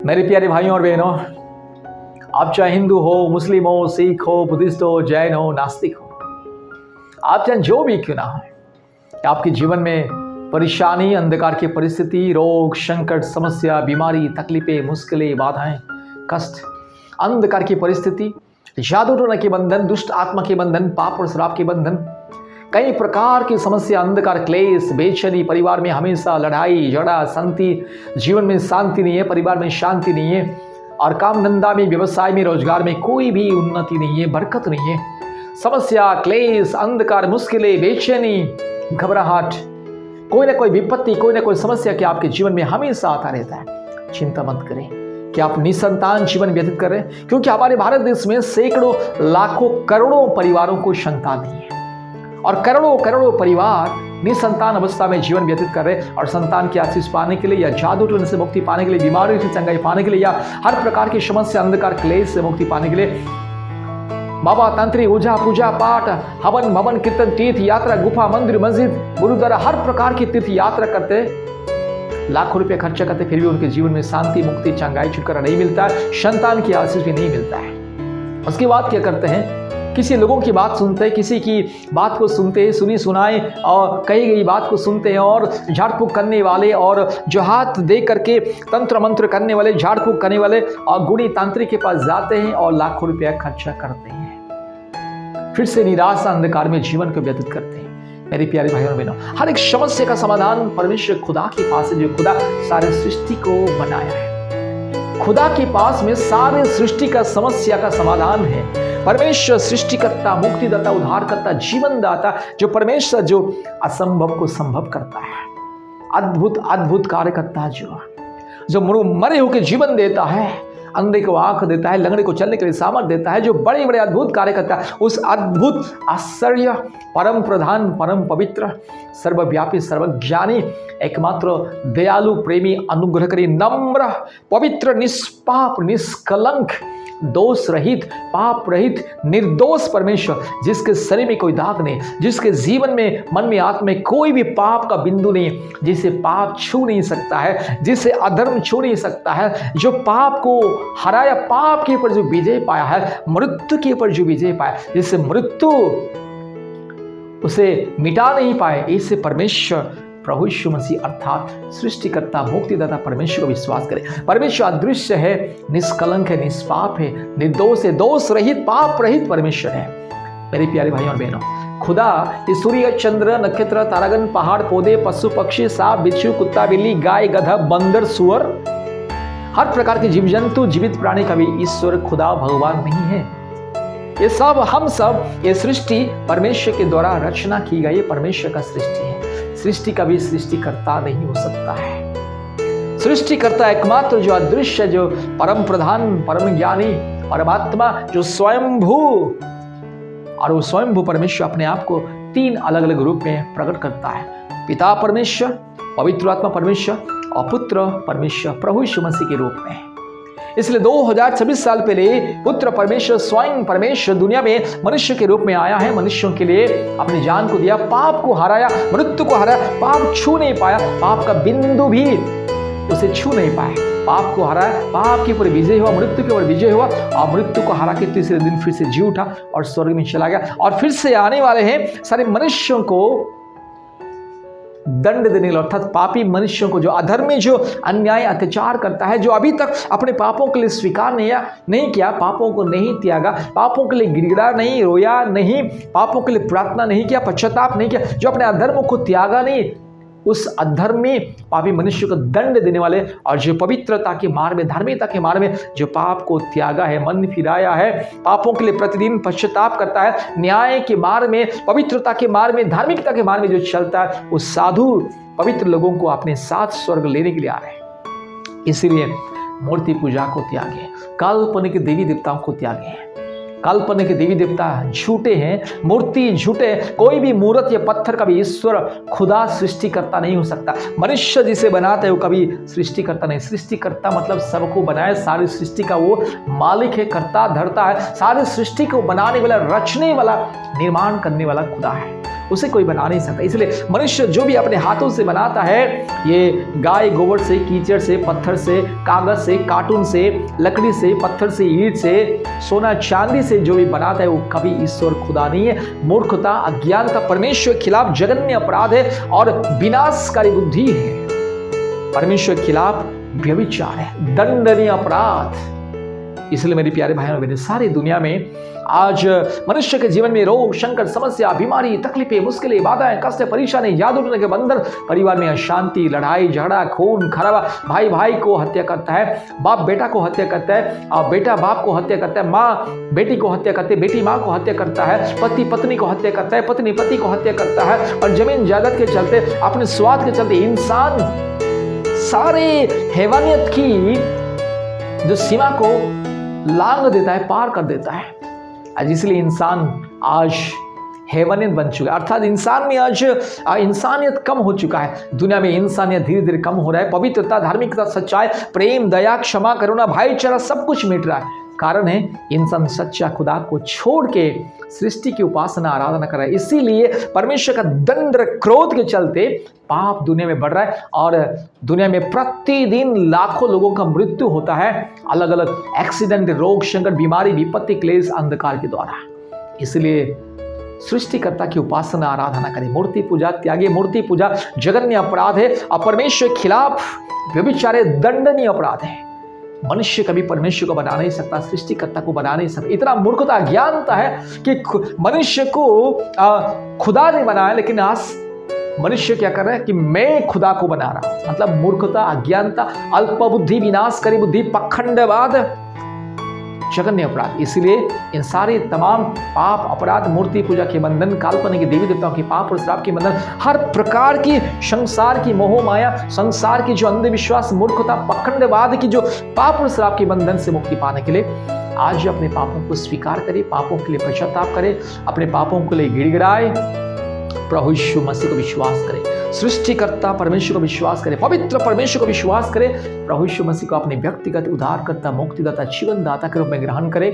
मेरे प्यारे भाइयों और बहनों, आप चाहे हिंदू हो, मुस्लिम हो, सिख हो, बुद्धिस्ट हो, जैन हो, नास्तिक हो, आप चाहे जो भी क्यों ना हो, आपके जीवन में परेशानी, अंधकार की परिस्थिति, रोग, संकट, समस्या, बीमारी, तकलीफें, मुश्किलें, बाधाएं, कष्ट, अंधकार की परिस्थिति, जादू टोना के बंधन, दुष्ट आत्मा के बंधन, पाप और श्राप के बंधन, कई प्रकार की समस्या, अंधकार, क्लेश, बेचैनी, परिवार में हमेशा लड़ाई झगड़ा, शांति, जीवन में शांति नहीं है, परिवार में शांति नहीं है, और काम धंधा में, व्यवसाय में, रोजगार में कोई भी उन्नति नहीं है, बरकत नहीं है। समस्या, क्लेश, अंधकार, मुश्किलें, बेचैनी, घबराहट, कोई ना कोई विपत्ति, कोई ना कोई समस्या के आपके जीवन में हमेशा आता रहता है। चिंता मत करें कि आप निसंतान जीवन व्यतीत कर रहे हैं, क्योंकि हमारे भारत देश में सैकड़ों, लाखों, करोड़ों परिवारों को संतान नहीं है, और करोड़ों करोड़ों परिवार निसंतान अवस्था में जीवन व्यतीत कर रहे हैं। और संतान की आशीष पाने के लिए, या जादू टोने से मुक्ति पाने के लिए, बीमारियों से चंगाई पाने के लिए, या हर प्रकार की समस्या, अंधकार, क्लेश से मुक्ति पाने के लिए बाबा तंत्री, ओझा, पूजा पाठ, हवन, भवन, कीर्तन, तीर्थ यात्रा, गुफा, मंदिर, मस्जिद, गुरुद्वारा, हर प्रकार की तीर्थ यात्रा करते, लाखों रुपए खर्चा करते, फिर भी उनके जीवन में शांति, मुक्ति, चंगाई, छुटकारा नहीं मिलता है, संतान की आशीष भी नहीं मिलता है। उसके बाद क्या करते हैं? किसी लोगों की बात सुनते हैं, किसी की बात को सुनते हैं, सुनी सुनाए और कही गई बात को सुनते हैं, और झाड़ फूक करने वाले और जो हाथ दे करके तंत्र मंत्र करने वाले, झाड़ फूक करने वाले और गुणी तांत्रिक के पास जाते हैं और लाखों रुपया खर्चा करते हैं, फिर से निराशा, अंधकार में जीवन को व्यतीत करते हैं। मेरे प्यारे भाइयों और बहनों, हर एक समस्या का समाधान परमेश्वर खुदा के पास है, जो खुदा सारे सृष्टि को बनाया है। खुदा के पास में सारे सृष्टि का समस्या का समाधान है। परमेश्वर सृष्टिकर्ता, मुक्तिदाता, उद्धारकर्ता, जीवन दाता, जो परमेश्वर जो असंभव को संभव करता है, अद्भुत अद्भुत कार्य करता है, जो मरे होकर जीवन देता है, अंधे को आंख देता है, लंगड़े को चलने के लिए सामर्थ देता है, जो बड़े बड़े अद्भुत कार्य करता है, उस अद्भुत, आश्चर्य, परम प्रधान, परम पवित्र, सर्वव्यापी, सर्वज्ञानी, एकमात्र दयालु, प्रेमी, अनुग्रहकारी, नम्र, पवित्र, निष्पाप, निष्कलंक, दोष रहित, पाप रहित, निर्दोष परमेश्वर, जिसके शरीर में कोई दाग नहीं, जिसके जीवन में, मन में, आत्मा में कोई भी पाप का बिंदु नहीं, जिसे पाप छू नहीं सकता है, जिसे अधर्म छू नहीं सकता है, जो पाप को हराया, पाप के ऊपर जो विजय पाया है, मृत्यु के ऊपर जो विजय पाया, जिससे मृत्यु उसे मिटा नहीं पाए, इससे परमेश्वर प्रभु यीशु मसीह अर्थात सृष्टिकर्ता, मुक्तिदाता परमेश्वर को विश्वास करें। परमेश्वर अदृश्य है, निष्कलंक है, निष्पाप है, निर्दोष है, दोष रहित, पाप रहित परमेश्वर है। मेरे प्यारे भाइयों और बहनों, खुदा सूर्य, चंद्र, नक्षत्र, तारागण, पहाड़, पौधे, पशु पक्षी, सांप, बिच्छू, कुत्ता, बिल्ली, गाय, गधा, बंदर, सुअर, हर प्रकार के जीव जंतु, जीवित प्राणी का भी ईश्वर खुदा भगवान नहीं है। ये सब, हम सब, ये सृष्टि परमेश्वर के द्वारा रचना की गई परमेश्वर का सृष्टि है। सृष्टि का भी सृष्टिकर्ता नहीं हो सकता है। सृष्टिकर्ता एकमात्र जो अदृश्य, जो परम प्रधान, परम ज्ञानी, परमात्मा, जो स्वयंभू, और वो स्वयंभू परमेश्वर अपने आप को तीन अलग अलग रूप में प्रकट करता है। पिता परमेश्वर, पवित्र आत्मा परमेश्वर और पुत्र परमेश्वर प्रभु यीशु मसीह के रूप में। इसलिए 2026 साल पहले पुत्र परमेश्वर, स्वयं परमेश्वर दुनिया में मनुष्य के रूप में आया है, मनुष्यों के लिए अपनी जान को दिया, पाप को हराया, मृत्यु को हराया, पाप छू नहीं पाया, पाप का बिंदु भी उसे छू नहीं पाया, पाप को हराया, पाप के ऊपर विजय हुआ, मृत्यु के ऊपर विजय हुआ, और मृत्यु को हरा के तीसरे दिन फिर से जी उठा और स्वर्ग में चला गया, और फिर से आने वाले हैं सारे मनुष्यों को दंड देने के लिए, अर्थात पापी मनुष्यों को, जो अधर्मी, जो अन्याय, अत्याचार करता है, जो अभी तक अपने पापों के लिए स्वीकार नहीं किया, पापों को नहीं त्यागा, पापों के लिए गिड़गिड़ा नहीं, रोया नहीं, पापों के लिए प्रार्थना नहीं किया, पश्चाताप नहीं किया, जो अपने अधर्मों को त्यागा नहीं, उस अधर्मी पापी मनुष्य को दंड देने वाले, और जो पवित्रता के मार्ग में, धार्मिकता के मार्ग में जो पाप को त्यागा है, मन फिराया है, पापों के लिए प्रतिदिन पश्चाताप करता है, न्याय के मार्ग में, पवित्रता के मार्ग में, धार्मिकता के मार्ग में जो चलता है, उस साधु पवित्र लोगों को अपने साथ स्वर्ग लेने के लिए आ रहे हैं। इसीलिए मूर्ति पूजा को त्यागे, काल्पनिक देवी देवताओं को त्यागे। काल्पनिक देवी देवता झूठे हैं, मूर्ति झूठे, कोई भी मूर्त या पत्थर का भी ईश्वर, खुदा सृष्टिकर्ता नहीं हो सकता। मनुष्य जिसे बनाता है वो कभी सृष्टिकर्ता नहीं। सृष्टिकर्ता मतलब सबको बनाए, सारी सृष्टि का वो मालिक है, कर्ता धर्ता है, सारी सृष्टि को बनाने वाला, रचने वाला, निर्माण करने वाला खुदा है। उसे कोई बना नहीं सकता। इसलिए मनुष्य जो भी अपने हाथों से बनाता है, ये गाय गोबर से, कीचड़ से, पत्थर से, कागज से, कार्टून से, लकड़ी से, पत्थर से, ईंट से, सोना चांदी से जो भी बनाता है, वो कभी ईश्वर खुदा नहीं है। मूर्खता, अज्ञानता परमेश्वर के खिलाफ जघन्य अपराध है और विनाशकारी बुद्धि है। परमेश्वर के खिलाफ व्यभिचार है, दंडनीय अपराध। इसलिए मेरे प्यारे भाइयों और बहनों, सारी दुनिया में आज मनुष्य के जीवन में रोग, संकट, समस्या, बीमारी, तकलीफें, मुश्किलें, बाधाएं, कष्ट, परेशानी, याद उठने के बंधन, परिवार में अशांति, लड़ाई झगड़ा, खून खराबा, भाई भाई को हत्या करता है, बाप बेटा को हत्या करता है, और बेटा बाप को हत्या करता है, माँ बेटी को हत्या करती है, बेटी माँ को हत्या करता है, पति पत्नी को हत्या करता है, पत्नी पति को हत्या करता है, और जमीन जायदाद के चलते, अपने स्वार्थ के चलते इंसान सारे हैवानियत की जो सीमा को लांग देता है, पार कर देता है। आज इसलिए इंसान आज हैवानियत बन चुका है, अर्थात इंसान में आज इंसानियत कम हो चुका है। दुनिया में इंसानियत धीरे धीरे कम हो रहा है। पवित्रता, धार्मिकता, सच्चाई, प्रेम, दया, क्षमा, करुणा, भाईचारा सब कुछ मिट रहा है। कारण है इंसान सच्चा खुदा को छोड़ के सृष्टि की उपासना, आराधना कर रहा है। इसीलिए परमेश्वर का दंड, क्रोध के चलते पाप दुनिया में बढ़ रहा है और दुनिया में प्रतिदिन लाखों लोगों का मृत्यु होता है, अलग अलग एक्सीडेंट, रोग, संकट, बीमारी, विपत्ति, क्लेश, अंधकार के द्वारा। इसलिए सृष्टिकर्ता की उपासना, आराधना करें। मूर्ति पूजा त्यागे। मूर्ति पूजा जघन्य अपराध है और परमेश्वर के खिलाफ व्यभिचार दंडनीय अपराध है। मनुष्य कभी परमेश्वर को बना नहीं सकता, सृष्टिकर्ता को बना नहीं सकता। इतना मूर्खता, अज्ञानता है कि मनुष्य को खुदा ने बनाया, लेकिन आज मनुष्य क्या कर रहा है कि मैं खुदा को बना रहा हूं। मतलब मूर्खता, अज्ञानता, अल्पबुद्धि, विनाशकारी बुद्धि, पखंडवाद, जघन्य अपराध। इसलिए इन सारे तमाम पाप, अपराध, मूर्ति पूजा के बंधन, काल्पनिक देवी देवताओं के पाप और श्राप के बंधन, हर प्रकार की संसार की मोह माया, संसार की जो अंधविश्वास, मूर्खता, पखंडवाद की जो पाप और श्राप के बंधन से मुक्ति पाने के लिए आज अपने पापों को स्वीकार करें, पापों के लिए पश्चाताप करें, अपने पापों के लिए गिड़गिड़ाए, प्रभु यीशु मसीह को विश्वास करें, सृष्टिकर्ता परमेश्वर को विश्वास करें, पवित्र परमेश्वर को विश्वास करें, प्रभु यीशु मसीह को अपने व्यक्तिगत उद्धारकर्ता, मुक्तिदाता, जीवन दाता के रूप में ग्रहण करें,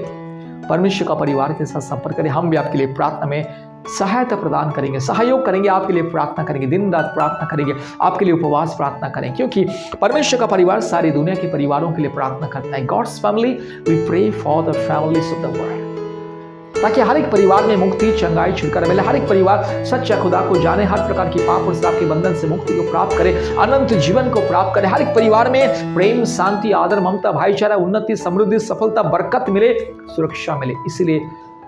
परमेश्वर का परिवार के साथ संपर्क करें। हम भी आपके लिए प्रार्थना में सहायता प्रदान करेंगे, सहयोग करेंगे, आपके लिए प्रार्थना करेंगे, दिन रात प्रार्थना करेंगे, आपके लिए उपवास प्रार्थना करें, क्योंकि परमेश्वर का परिवार सारी दुनिया के परिवारों के लिए प्रार्थना करता है। God's family, we pray for the families of the world, ताकि हर एक परिवार में मुक्ति, चंगाई, छुटकारा मिले, हर एक परिवार सच्चा खुदा को जाने, हर प्रकार की पाप और श्राप के बंधन से मुक्ति को प्राप्त करे, अनंत जीवन को प्राप्त करे, हर एक परिवार में प्रेम, शांति, आदर, ममता, भाईचारा, उन्नति, समृद्धि, सफलता, बरकत मिले, सुरक्षा मिले। इसलिए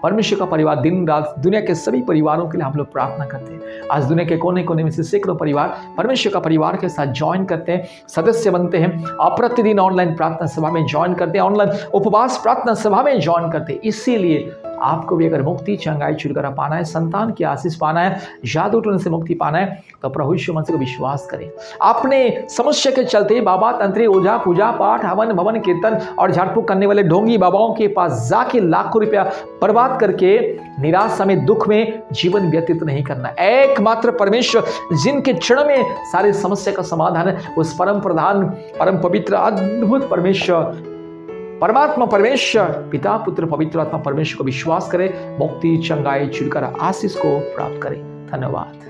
परमेश्वर का परिवार दिन रात दुनिया के सभी परिवारों के लिए हम लोग प्रार्थना करते हैं। आज दुनिया के कोने कोने में से सैकड़ों परिवार परमेश्वर का परिवार के साथ ज्वाइन करते हैं, सदस्य बनते हैं, और प्रतिदिन ऑनलाइन प्रार्थना सभा में ज्वाइन करते हैं, ऑनलाइन उपवास प्रार्थना सभा में ज्वाइन करते हैं। इसीलिए आपको भी अगर मुक्ति, चंगाई, छुटकारा पाना है, संतान की आशीष पाना है, जादू टोने से मुक्ति पाना है, तो प्रभु यीशु मसीह को विश्वास करें। अपने समस्या के चलते बाबा, तंत्री, ओझा, पूजा पाठ, हवन, भवन, कीर्तन और झाड़फूक करने वाले ढोंगी बाबाओं के पास जाके लाखों रुपया बर्बाद करके निराशा में, दुख में जीवन व्यतीत नहीं करना। एकमात्र परमेश्वर जिनके चरण में सारी समस्या का समाधान है, उस परम प्रधान, परम पवित्र, अद्भुत परमेश्वर, परमात्मा परमेश्वर, पिता, पुत्र, पवित्र आत्मा परमेश्वर को विश्वास करें, मुक्ति, चंगाई, छुटकारा, आशीष को प्राप्त करें। धन्यवाद।